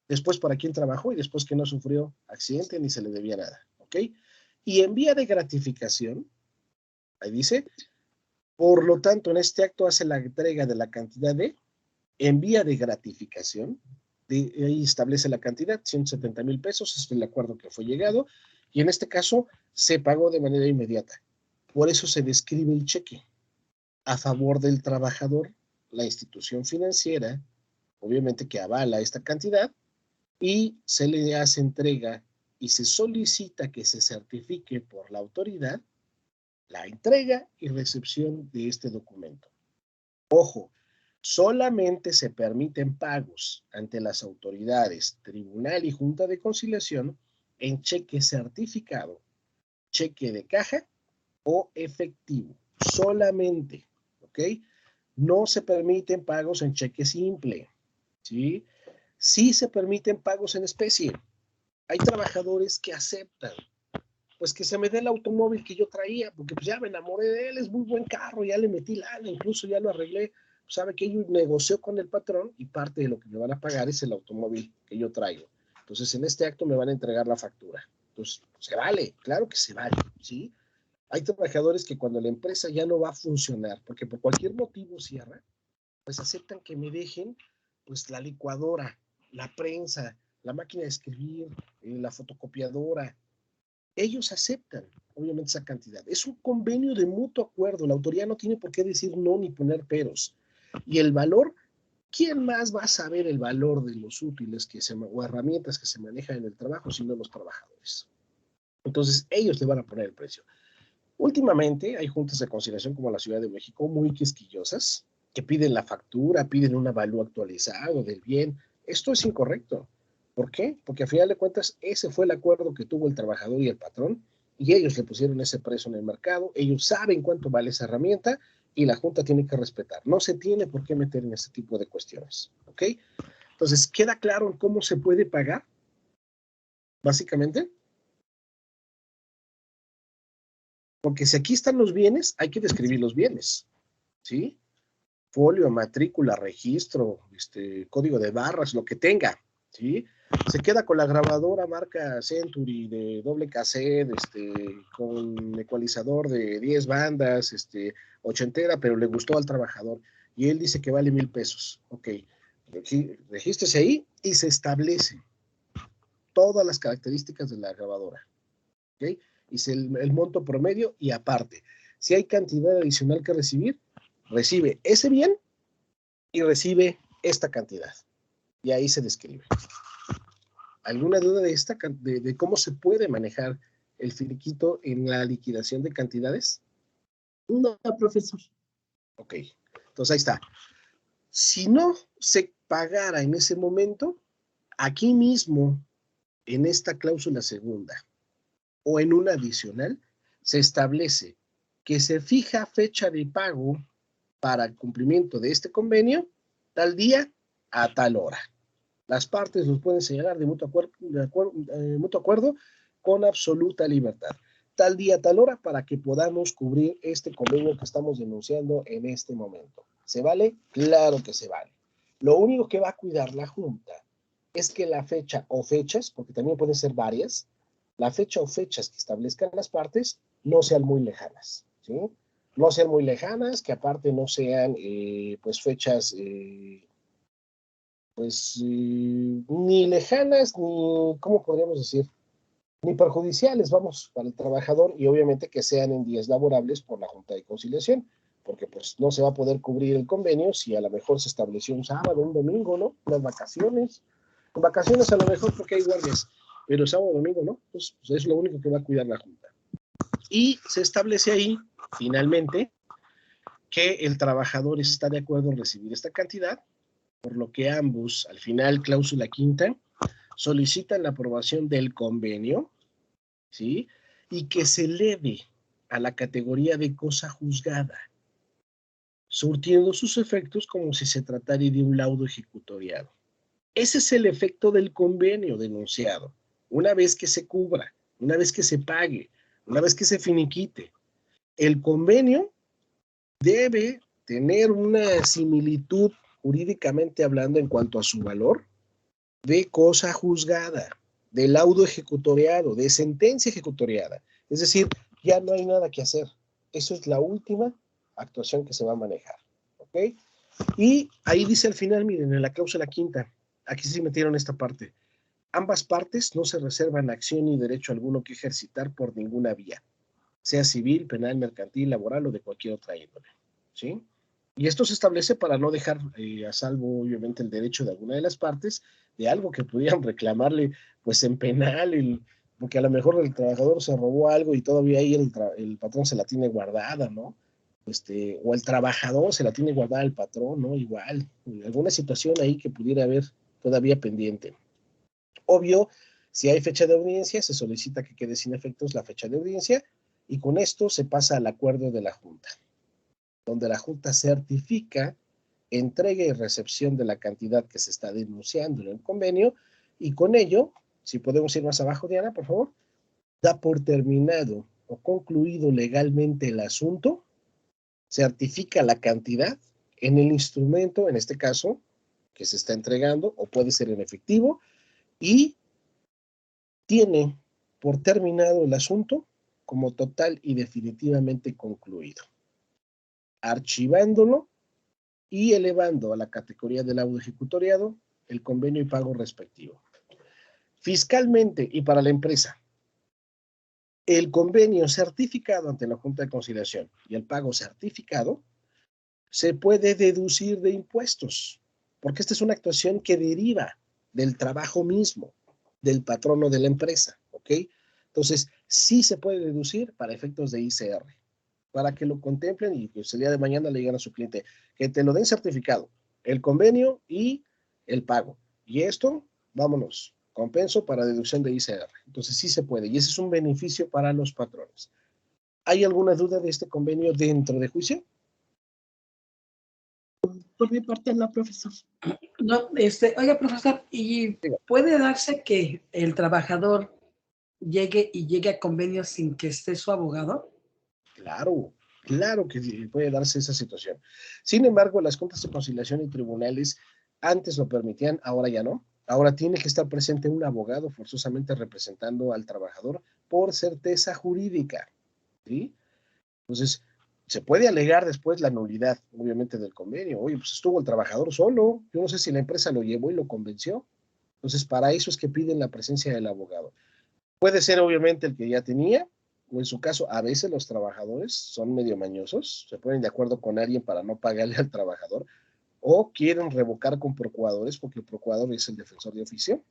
Después para quién trabajó y después que no sufrió accidente ni se le debía nada, ¿ok? Y en vía de gratificación, ahí dice, por lo tanto, en este acto hace la entrega de la cantidad de, en vía de gratificación, ahí establece la cantidad, 170,000 pesos, es el acuerdo que fue llegado, y en este caso se pagó de manera inmediata. Por eso se describe el cheque a favor del trabajador, la institución financiera, obviamente que avala esta cantidad, y se le hace entrega y se solicita que se certifique por la autoridad la entrega y recepción de este documento. Ojo, solamente se permiten pagos ante las autoridades, tribunal y junta de conciliación en cheque certificado, cheque de caja o efectivo. Solamente, ¿ok? No se permiten pagos en cheque simple, ¿sí? Sí se permiten pagos en especie. Hay trabajadores que aceptan, pues que se me dé el automóvil que yo traía, porque pues ya me enamoré de él, es muy buen carro, ya le metí lana, incluso ya lo arreglé, pues sabe que yo negocio con el patrón y parte de lo que me van a pagar es el automóvil que yo traigo. Entonces en este acto me van a entregar la factura. Entonces, se vale, claro que se vale, ¿sí? Hay trabajadores que cuando la empresa ya no va a funcionar, porque por cualquier motivo cierra, pues aceptan que me dejen pues la licuadora, la prensa, la máquina de escribir, la fotocopiadora. Ellos aceptan, obviamente, esa cantidad. Es un convenio de mutuo acuerdo. La autoridad no tiene por qué decir no ni poner peros. Y el valor, ¿quién más va a saber el valor de los útiles o herramientas que se manejan en el trabajo sino los trabajadores? Entonces, ellos le van a poner el precio. Últimamente hay juntas de conciliación como la Ciudad de México muy quisquillosas, que piden la factura, piden un avalúo actualizado del bien. Esto es incorrecto. ¿Por qué? Porque a final de cuentas ese fue el acuerdo que tuvo el trabajador y el patrón y ellos le pusieron ese precio en el mercado, ellos saben cuánto vale esa herramienta y la Junta tiene que respetar. No se tiene por qué meter en este tipo de cuestiones. ¿Ok? Entonces, ¿queda claro cómo se puede pagar? Básicamente. Porque si aquí están los bienes, hay que describir los bienes. ¿Sí? Folio, matrícula, registro, código de barras, lo que tenga, ¿sí? Se queda con la grabadora marca Century de doble cassette, con ecualizador de 10 bandas, ochentera, pero le gustó al trabajador. Y él dice que vale 1,000 pesos. Ok, regístrese ahí y se establece todas las características de la grabadora. ¿Ok? Dice el monto promedio y aparte, si hay cantidad adicional que recibir, recibe ese bien y recibe esta cantidad. Y ahí se describe. ¿Alguna duda de cómo se puede manejar el finiquito en la liquidación de cantidades? No, profesor. Ok, entonces ahí está. Si no se pagara en ese momento, aquí mismo, en esta cláusula segunda o en una adicional, se establece que se fija fecha de pago para el cumplimiento de este convenio, tal día a tal hora. Las partes los pueden señalar de mutuo acuerdo con absoluta libertad. Tal día, tal hora, para que podamos cubrir este convenio que estamos denunciando en este momento. ¿Se vale? Claro que se vale. Lo único que va a cuidar la Junta es que la fecha o fechas, porque también pueden ser varias, la fecha o fechas que establezcan las partes no sean muy lejanas, ¿sí? No sean muy lejanas, que aparte no sean pues fechas ni lejanas, ni, ¿cómo podríamos decir? Ni perjudiciales, vamos, para el trabajador y obviamente que sean en días laborables por la Junta de Conciliación, porque pues no se va a poder cubrir el convenio si a lo mejor se estableció un sábado, un domingo, ¿no? Las vacaciones. En vacaciones a lo mejor porque hay guardias, pero sábado, domingo, ¿no? Pues es lo único que va a cuidar la Junta. Y se establece ahí, finalmente, que el trabajador está de acuerdo en recibir esta cantidad, por lo que ambos, al final, cláusula quinta, solicitan la aprobación del convenio, ¿sí? Y que se eleve a la categoría de cosa juzgada, surtiendo sus efectos como si se tratara de un laudo ejecutoriado. Ese es el efecto del convenio denunciado. Una vez que se cubra, una vez que se pague, una vez que se finiquite, el convenio debe tener una similitud jurídicamente hablando en cuanto a su valor de cosa juzgada, de laudo ejecutoriado, de sentencia ejecutoriada. Es decir, ya no hay nada que hacer. Eso es la última actuación que se va a manejar. ¿Ok? Y ahí dice al final, miren, en la cláusula quinta, aquí sí metieron esta parte. Ambas partes no se reservan acción ni derecho alguno que ejercitar por ninguna vía, sea civil, penal, mercantil, laboral o de cualquier otra índole. ¿Sí? Y esto se establece para no dejar a salvo, obviamente, el derecho de alguna de las partes de algo que pudieran reclamarle, pues, en penal, porque a lo mejor el trabajador se robó algo y todavía ahí el patrón se la tiene guardada, ¿no? O el trabajador se la tiene guardada al patrón, ¿no? Igual, alguna situación ahí que pudiera haber todavía pendiente. Obvio, si hay fecha de audiencia, se solicita que quede sin efectos la fecha de audiencia y con esto se pasa al acuerdo de la Junta, donde la Junta certifica entrega y recepción de la cantidad que se está denunciando en el convenio y con ello, si podemos ir más abajo, Diana, por favor, da por terminado o concluido legalmente el asunto, certifica la cantidad en el instrumento, en este caso, que se está entregando o puede ser en efectivo y tiene por terminado el asunto como total y definitivamente concluido, archivándolo y elevando a la categoría del laudo ejecutoriado el convenio y pago respectivo. Fiscalmente y para la empresa, el convenio certificado ante la Junta de Conciliación y el pago certificado se puede deducir de impuestos, porque esta es una actuación que deriva del trabajo mismo, del patrono de la empresa, ¿ok? Entonces, sí se puede deducir para efectos de ICR. para que lo contemplen y que el día de mañana le digan a su cliente que te lo den certificado, el convenio y el pago. Y esto, vámonos, compenso para deducción de ICR. Entonces sí se puede y ese es un beneficio para los patrones. ¿Hay alguna duda de este convenio dentro de juicio? Por mi parte, no, profesor. No, oiga, profesor, ¿y puede darse que el trabajador llegue a convenio sin que esté su abogado? Claro, claro que sí, puede darse esa situación. Sin embargo, las juntas de conciliación y tribunales antes lo permitían, ahora ya no. Ahora tiene que estar presente un abogado forzosamente representando al trabajador por certeza jurídica, ¿sí? Entonces, se puede alegar después la nulidad, obviamente, del convenio. Oye, pues estuvo el trabajador solo. Yo no sé si la empresa lo llevó y lo convenció. Entonces, para eso es que piden la presencia del abogado. Puede ser, obviamente, el que ya tenía, o en su caso, a veces los trabajadores son medio mañosos, se ponen de acuerdo con alguien para no pagarle al trabajador, o quieren revocar con procuradores, porque el procurador es el defensor de oficio,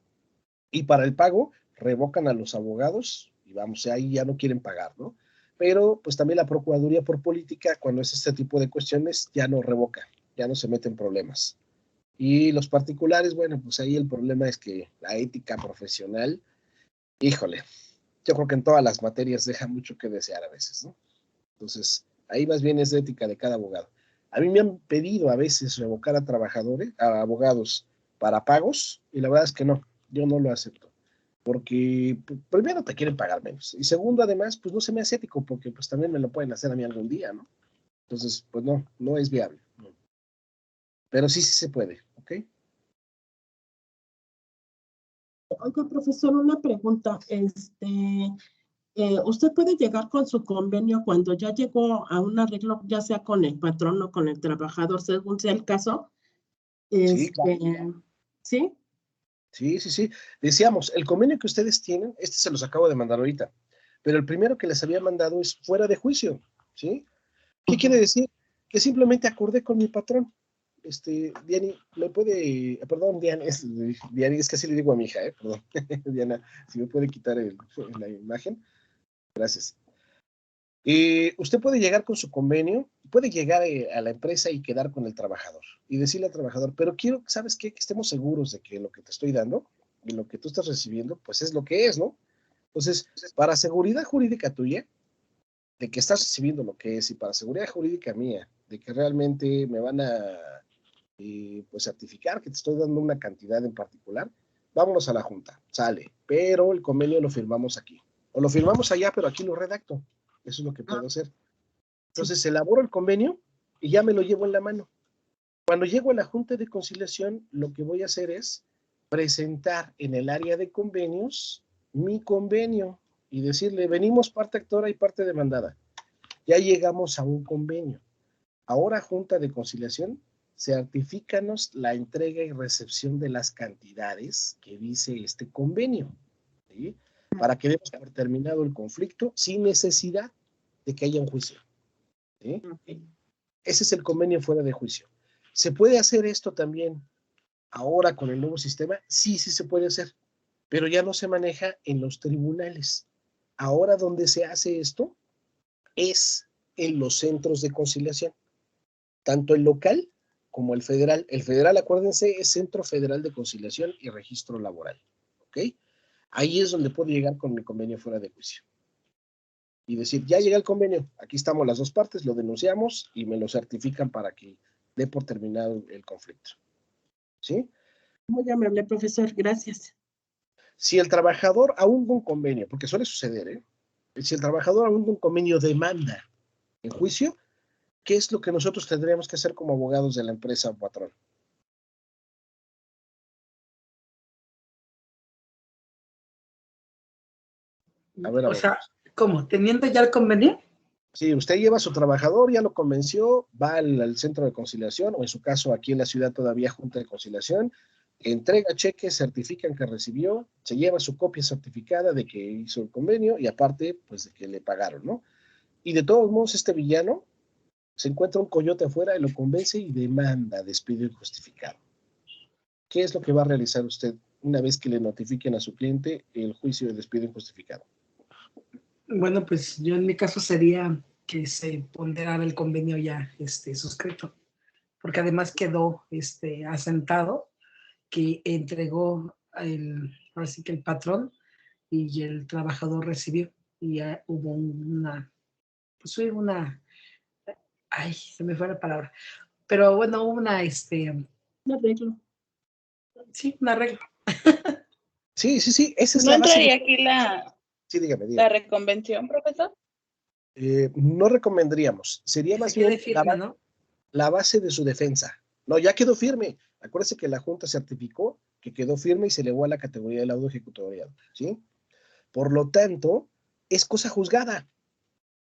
y para el pago revocan a los abogados, y vamos, ahí ya no quieren pagar, ¿no? Pero pues también la Procuraduría por política, cuando es este tipo de cuestiones, ya no revoca, ya no se meten problemas. Y los particulares, bueno, pues ahí el problema es que la ética profesional, híjole, yo creo que en todas las materias deja mucho que desear a veces, ¿no? Entonces, ahí más bien es de ética de cada abogado. A mí me han pedido a veces revocar a trabajadores, a abogados para pagos, y la verdad es que no, yo no lo acepto. Porque primero te quieren pagar menos. Y segundo, además, pues no se me hace ético, porque pues también me lo pueden hacer a mí algún día, ¿no? Entonces, pues no, no es viable. No. Pero sí, sí se puede, ¿ok? Oiga, profesor, una pregunta. ¿Usted puede llegar con su convenio cuando ya llegó a un arreglo, ya sea con el patrón o con el trabajador, según sea el caso? Sí, claro. ¿Sí? Sí, sí, sí. Decíamos, el convenio que ustedes tienen, este se los acabo de mandar ahorita, pero el primero que les había mandado es fuera de juicio, ¿sí? ¿Qué quiere decir? Que simplemente acordé con mi patrón. Diani, ¿me puede, perdón, Diana, Diani, es que así le digo a mi hija, perdón, Diana, si me puede quitar la imagen, gracias. Usted puede llegar con su convenio, puede llegar a la empresa y quedar con el trabajador y decirle al trabajador, pero quiero, ¿sabes qué? Que estemos seguros de que lo que te estoy dando y lo que tú estás recibiendo, pues es lo que es, ¿no? Entonces, para seguridad jurídica tuya, de que estás recibiendo lo que es y para seguridad jurídica mía, de que realmente me van a pues certificar que te estoy dando una cantidad en particular, vámonos a la junta, sale, pero el convenio lo firmamos aquí. O lo firmamos allá, pero aquí lo redacto. Eso es lo que puedo hacer. Entonces, elaboro el convenio y ya me lo llevo en la mano. Cuando llego a la Junta de Conciliación, lo que voy a hacer es presentar en el área de convenios mi convenio y decirle, venimos parte actora y parte demandada. Ya llegamos a un convenio. Ahora, Junta de Conciliación, certifícanos la entrega y recepción de las cantidades que dice este convenio, ¿sí? Para que demos por terminado el conflicto sin necesidad de que haya un juicio, ¿sí? Okay. Ese es el convenio fuera de juicio. ¿Se puede hacer esto también ahora con el nuevo sistema? Sí, sí se puede hacer, pero ya no se maneja en los tribunales. Ahora donde se hace esto es en los centros de conciliación, tanto el local como el federal. El federal, acuérdense, es Centro Federal de Conciliación y Registro Laboral, ¿ok? Ahí es donde puedo llegar con mi convenio fuera de juicio y decir, ya llega el convenio, aquí estamos las dos partes, lo denunciamos y me lo certifican para que dé por terminado el conflicto, ¿sí? Muy amable, profesor. Gracias. Si el trabajador aún con convenio, porque suele suceder, si el trabajador aún con convenio demanda en juicio, ¿qué es lo que nosotros tendríamos que hacer como abogados de la empresa o patrón? A ver, O sea, ¿cómo? ¿Teniendo ya el convenio? si usted lleva a su trabajador, ya lo convenció, va al centro de conciliación, o en su caso aquí en la ciudad todavía Junta de Conciliación, entrega cheques, certifican que recibió, se lleva su copia certificada de que hizo el convenio y aparte, pues de que le pagaron, ¿no? Y de todos modos, este villano se encuentra un coyote afuera y lo convence y demanda despido injustificado. ¿Qué es lo que va a realizar usted una vez que le notifiquen a su cliente el juicio de despido injustificado? Bueno, pues yo en mi caso sería que se ponderara el convenio ya suscrito, porque además quedó asentado que entregó así que el patrón y el trabajador recibió, y ya hubo pues hubo ay, se me fue la palabra, pero bueno, hubo Un arreglo. sí, un arreglo. Sí, esa es ¿No la base. entraría aquí Sí, dígame. la reconvención, profesor? No recomendaríamos. Sería Que más se quede bien firme, ¿no? la base de su defensa. No, ya quedó firme. Acuérdese que la Junta certificó que quedó firme y se elevó a la categoría de laudo ejecutorial, ¿sí? Por lo tanto, es cosa juzgada,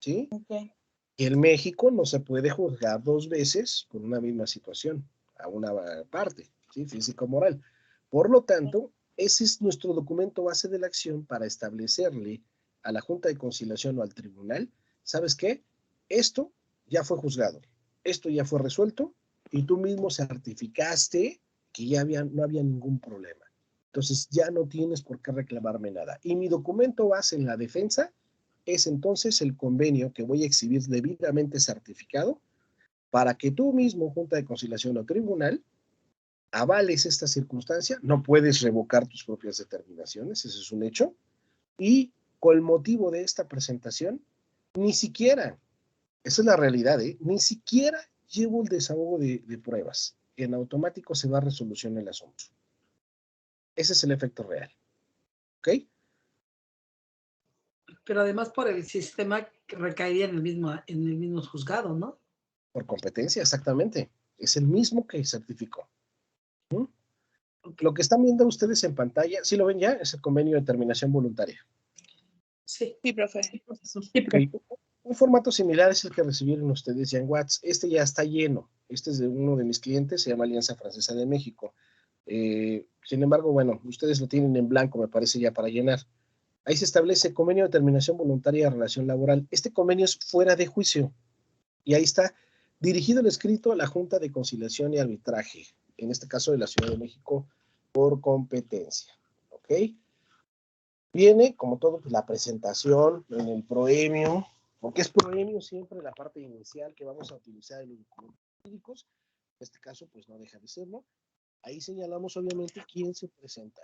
¿sí? Okay. En México no se puede juzgar dos veces por una misma situación, a una parte, ¿sí? Físico-moral. Por lo tanto, ese es nuestro documento base de la acción para establecerle a la Junta de Conciliación o al tribunal, ¿sabes qué? Esto ya fue juzgado, esto ya fue resuelto y tú mismo certificaste que ya no había ningún problema. Entonces ya no tienes por qué reclamarme nada. Y mi documento base en la defensa es entonces el convenio que voy a exhibir debidamente certificado para que tú mismo, Junta de Conciliación o Tribunal, avales esta circunstancia. No puedes revocar tus propias determinaciones, ese es un hecho. Y con el motivo de esta presentación, ni siquiera, esa es la realidad, ni siquiera llevo el desahogo de pruebas. En automático se va a resolucionar el asunto. Ese es el efecto real. ¿Ok? Pero además por el sistema que recaería en el mismo juzgado, ¿no? Por competencia, exactamente. Es el mismo que certificó. Lo que están viendo ustedes en pantalla, ¿sí lo ven ya? Es el convenio de terminación voluntaria. Sí. Sí, profe. Okay. Un formato similar es el que recibieron ustedes ya en WhatsApp. Este ya está lleno. Este es de uno de mis clientes, se llama Alianza Francesa de México. Sin embargo, bueno, ustedes lo tienen en blanco, me parece ya para llenar. Ahí se establece convenio de terminación voluntaria de relación laboral. Este convenio es fuera de juicio. Y ahí está dirigido el escrito a la Junta de Conciliación y Arbitraje, en este caso de la Ciudad de México, por competencia. ¿Ok? Viene, como todo, pues, la presentación en el proemio, porque es proemio siempre la parte inicial que vamos a utilizar en los documentos jurídicos. En este caso, pues no deja de serlo. Ahí señalamos, obviamente, quién se presenta.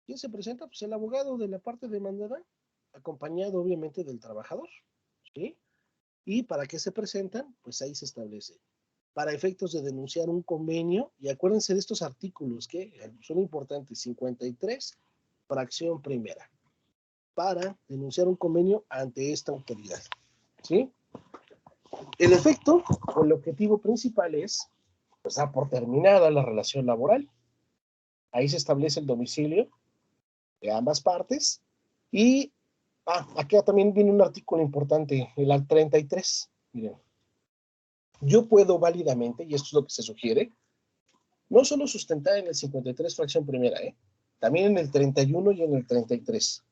¿Quién se presenta? Pues el abogado de la parte demandada, acompañado, obviamente, del trabajador. ¿Sí? ¿Y para qué se presentan? Pues ahí se establece. Para efectos de denunciar un convenio, y acuérdense de estos artículos que son importantes, 53, fracción primera, para denunciar un convenio ante esta autoridad. ¿Sí? El efecto o el objetivo principal es, pues, dar por terminada la relación laboral. Ahí se establece el domicilio de ambas partes y acá también viene un artículo importante, el 33. Miren, yo puedo válidamente, y esto es lo que se sugiere, no solo sustentar en el 53 fracción primera, también en el 31 y en el 33.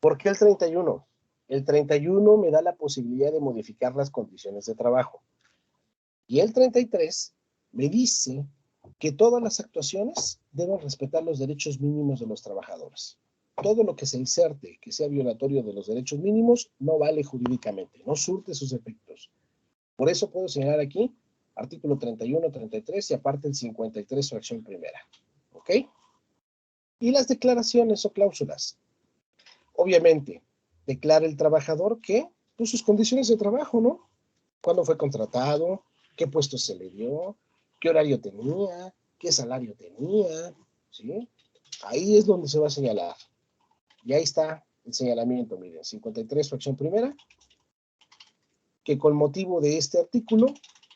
¿Por qué el 31? El 31 me da la posibilidad de modificar las condiciones de trabajo. Y el 33 me dice que todas las actuaciones deben respetar los derechos mínimos de los trabajadores. Todo lo que se inserte que sea violatorio de los derechos mínimos no vale jurídicamente, no surte sus efectos. Por eso puedo señalar aquí artículo 31, 33 y aparte el 53 fracción primera. ¿Ok? Y las declaraciones o cláusulas. Obviamente, declara el trabajador que, pues, sus condiciones de trabajo, ¿no? ¿Cuándo fue contratado? ¿Qué puesto se le dio? ¿Qué horario tenía? ¿Qué salario tenía? ¿Sí? Ahí es donde se va a señalar. Y ahí está el señalamiento, miren, 53 fracción primera, que con motivo de este artículo,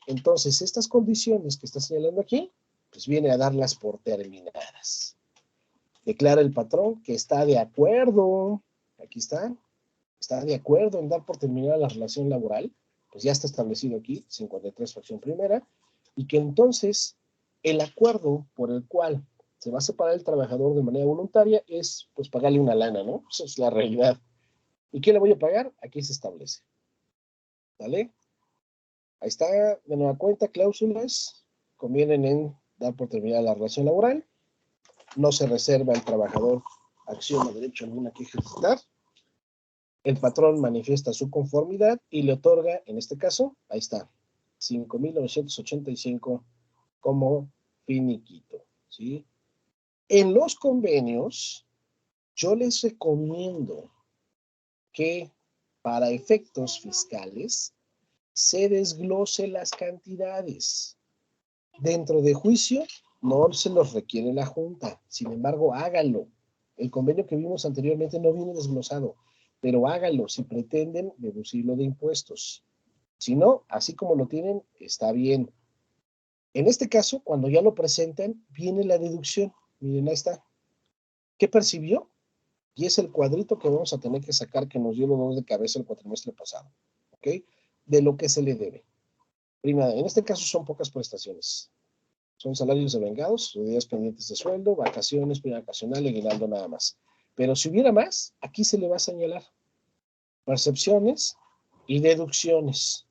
entonces estas condiciones que está señalando aquí, pues viene a darlas por terminadas. Declara el patrón que está de acuerdo, aquí está de acuerdo en dar por terminada la relación laboral, pues ya está establecido aquí, 53 fracción primera, y que entonces el acuerdo por el cual se va a separar el trabajador de manera voluntaria es, pues, pagarle una lana, ¿no? Esa es la realidad. ¿Y qué le voy a pagar? Aquí se establece. ¿Vale? Ahí está, de nueva cuenta, cláusulas, convienen en dar por terminada la relación laboral, no se reserva al trabajador acción o derecho alguna que ejercitar, El patrón manifiesta su conformidad y le otorga, en este caso, ahí está, 5,985 como finiquito, ¿sí? En los convenios, yo les recomiendo que para efectos fiscales se desglose las cantidades. Dentro de juicio no se los requiere la Junta, sin embargo, háganlo. El convenio que vimos anteriormente no viene desglosado, pero háganlo si pretenden deducirlo de impuestos. Si no, así como lo tienen, está bien. En este caso, cuando ya lo presentan, viene la deducción. Miren, ahí está. ¿Qué percibió? Y es el cuadrito que vamos a tener que sacar que nos dio los dolores de cabeza el cuatrimestre pasado. ¿Ok? De lo que se le debe. Primera, en este caso son pocas prestaciones. Son salarios devengados, días pendientes de sueldo, vacaciones, prima vacacional y aguinaldo nada más. Pero si hubiera más, aquí se le va a señalar percepciones y deducciones.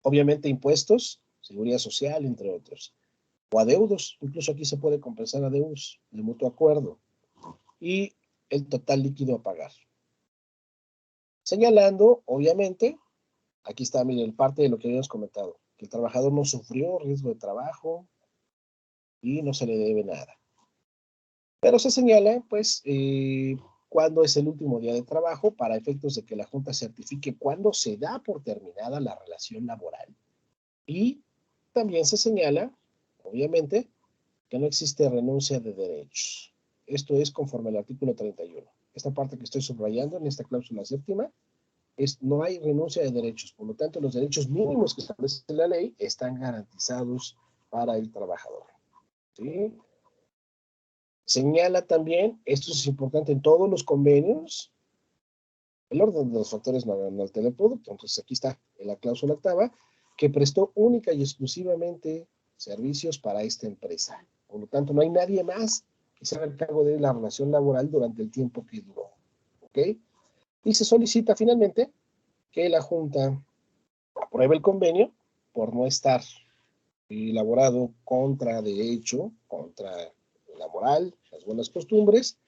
Obviamente impuestos, seguridad social, entre otros. O adeudos, incluso aquí se puede compensar adeudos de mutuo acuerdo. Y el total líquido a pagar. Señalando, obviamente, aquí está, miren, parte de lo que habíamos comentado, que el trabajador no sufrió riesgo de trabajo y no se le debe nada. Pero se señala, pues, cuándo es el último día de trabajo para efectos de que la Junta certifique cuándo se da por terminada la relación laboral. Y también se señala, obviamente, que no existe renuncia de derechos. Esto es conforme al artículo 31. Esta parte que estoy subrayando en esta cláusula séptima es no hay renuncia de derechos. Por lo tanto, los derechos mínimos que establece la ley están garantizados para el trabajador. ¿Sí? Señala también, esto es importante en todos los convenios, el orden de los factores no altera el producto. Entonces aquí está en la cláusula octava, que prestó única y exclusivamente servicios para esta empresa. Por lo tanto, no hay nadie más que se haga cargo de la relación laboral durante el tiempo que duró. ¿Ok? Y se solicita finalmente que la Junta apruebe el convenio por no estar elaborado contra derecho, contra la moral, las buenas costumbres,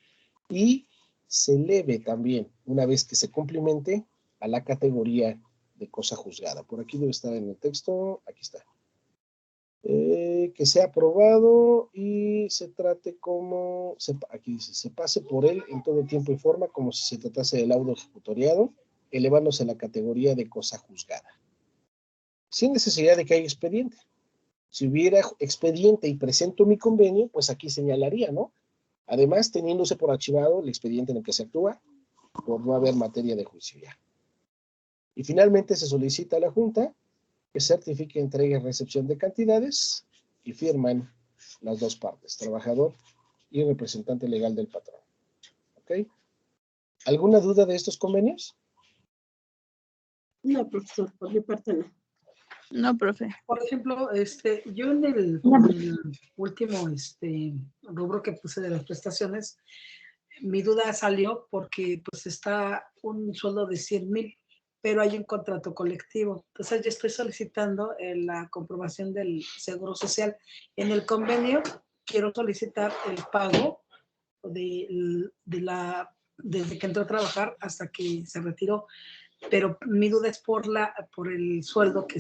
y se eleve también, una vez que se cumplimente, a la categoría de cosa juzgada. Por aquí debe estar en el texto, aquí está. Que sea aprobado y se trate como, aquí dice, se pase por él en todo tiempo y forma como si se tratase del laudo ejecutoriado, elevándose a la categoría de cosa juzgada. Sin necesidad de que haya expediente. Si hubiera expediente y presento mi convenio, pues aquí señalaría, ¿no? Además, teniéndose por archivado el expediente en el que se actúa, por no haber materia de juicio ya. Y finalmente se solicita a la Junta que certifique entrega y recepción de cantidades y firman las dos partes, trabajador y representante legal del patrón. ¿Ok? ¿Alguna duda de estos convenios? No, profesor, por mi parte no. No, profe. Por ejemplo, yo en el último rubro que puse de las prestaciones, mi duda salió porque pues está un sueldo de 100,000, pero hay un contrato colectivo. Entonces yo estoy solicitando la comprobación del Seguro Social. En el convenio quiero solicitar el pago desde que entró a trabajar hasta que se retiró, pero mi duda es por el sueldo que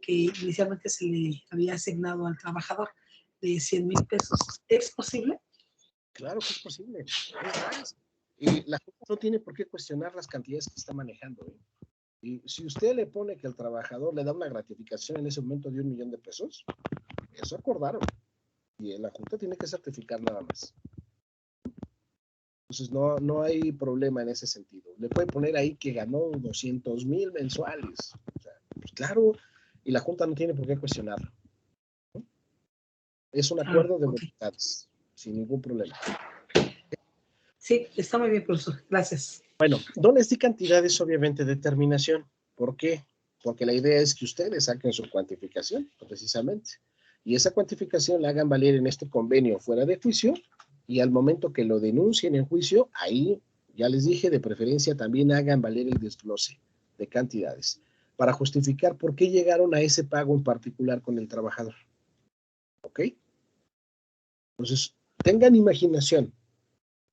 inicialmente se le había asignado al trabajador de 100,000 pesos. ¿Es posible? Claro que es posible. Es más, y la Junta no tiene por qué cuestionar las cantidades que está manejando. Y si usted le pone que el trabajador le da una gratificación en ese momento de 1,000,000 de pesos, eso acordaron. Y la Junta tiene que certificar nada más. Entonces no hay problema en ese sentido. Le puede poner ahí que ganó 200,000 mensuales. O sea, pues claro, y la Junta no tiene por qué cuestionarlo. ¿No? Es un acuerdo de voluntades, sin ningún problema. Sí, está muy bien, profesor. Gracias. Bueno, no les di cantidades, obviamente, de determinación. ¿Por qué? Porque la idea es que ustedes saquen su cuantificación, precisamente. Y esa cuantificación la hagan valer en este convenio fuera de juicio, y al momento que lo denuncien en juicio, ahí, ya les dije, de preferencia también hagan valer el desglose de cantidades, para justificar por qué llegaron a ese pago en particular con el trabajador. ¿Ok? Entonces, tengan imaginación.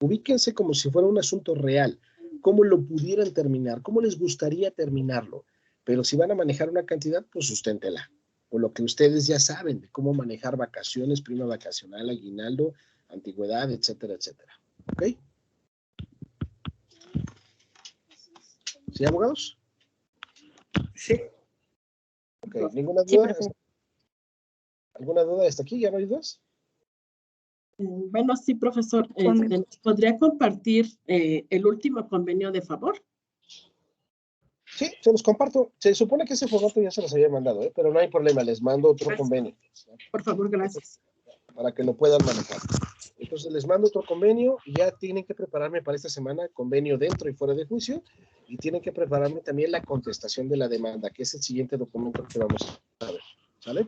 Ubíquense como si fuera un asunto real, cómo lo pudieran terminar, cómo les gustaría terminarlo. Pero si van a manejar una cantidad, pues susténtela. O lo que ustedes ya saben de cómo manejar vacaciones, prima vacacional, aguinaldo, antigüedad, etcétera, etcétera. ¿Ok? ¿Sí, abogados? Sí. Ok, ¿ninguna Sí, duda? profe. ¿Alguna duda hasta aquí? ¿Ya no hay dudas? Bueno, sí, profesor. Conmigo. ¿Nos podría compartir el último convenio de favor? Sí, se los comparto. Se supone que ese formato ya se los había mandado, pero no hay problema, les mando otro Gracias. convenio Por favor, gracias. para que lo puedan manejar. Entonces les mando otro convenio y ya tienen que prepararme para esta semana convenio dentro y fuera de juicio y tienen que prepararme también la contestación de la demanda, que es el siguiente documento que vamos a ver. ¿Sale?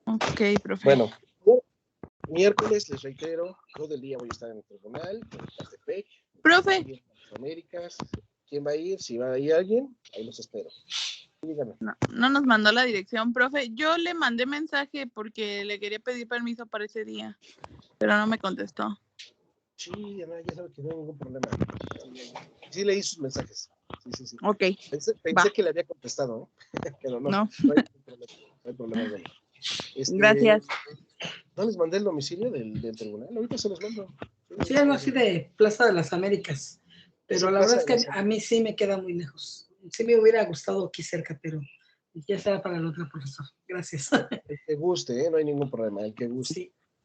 Ok, profe. Bueno, miércoles, les reitero, todo el día voy a estar en el tribunal, en Catepec, Profe, aquí en las Américas. ¿Quién va a ir? Si va a ir alguien, ahí los espero. Dígame. no nos mandó la dirección, profe. Yo le mandé mensaje porque le quería pedir permiso para ese día, pero no me contestó. Sí, Ana, ya sabe que no hay ningún problema. Sí leí sus mensajes. Sí. Ok, Pensé va. que le había contestado, ¿no? Pero no, No. no hay problema. No hay problema alguno. Gracias. ¿No les mandé el domicilio del tribunal? Ahorita se los mando. Sí, algo así de Plaza de las Américas. Pero en la Plaza verdad es de las que a mí sí me queda muy lejos. Sí me hubiera gustado aquí cerca, pero ya será para el otro profesor. Gracias. El que guste, no hay ningún problema. El que guste. Sí.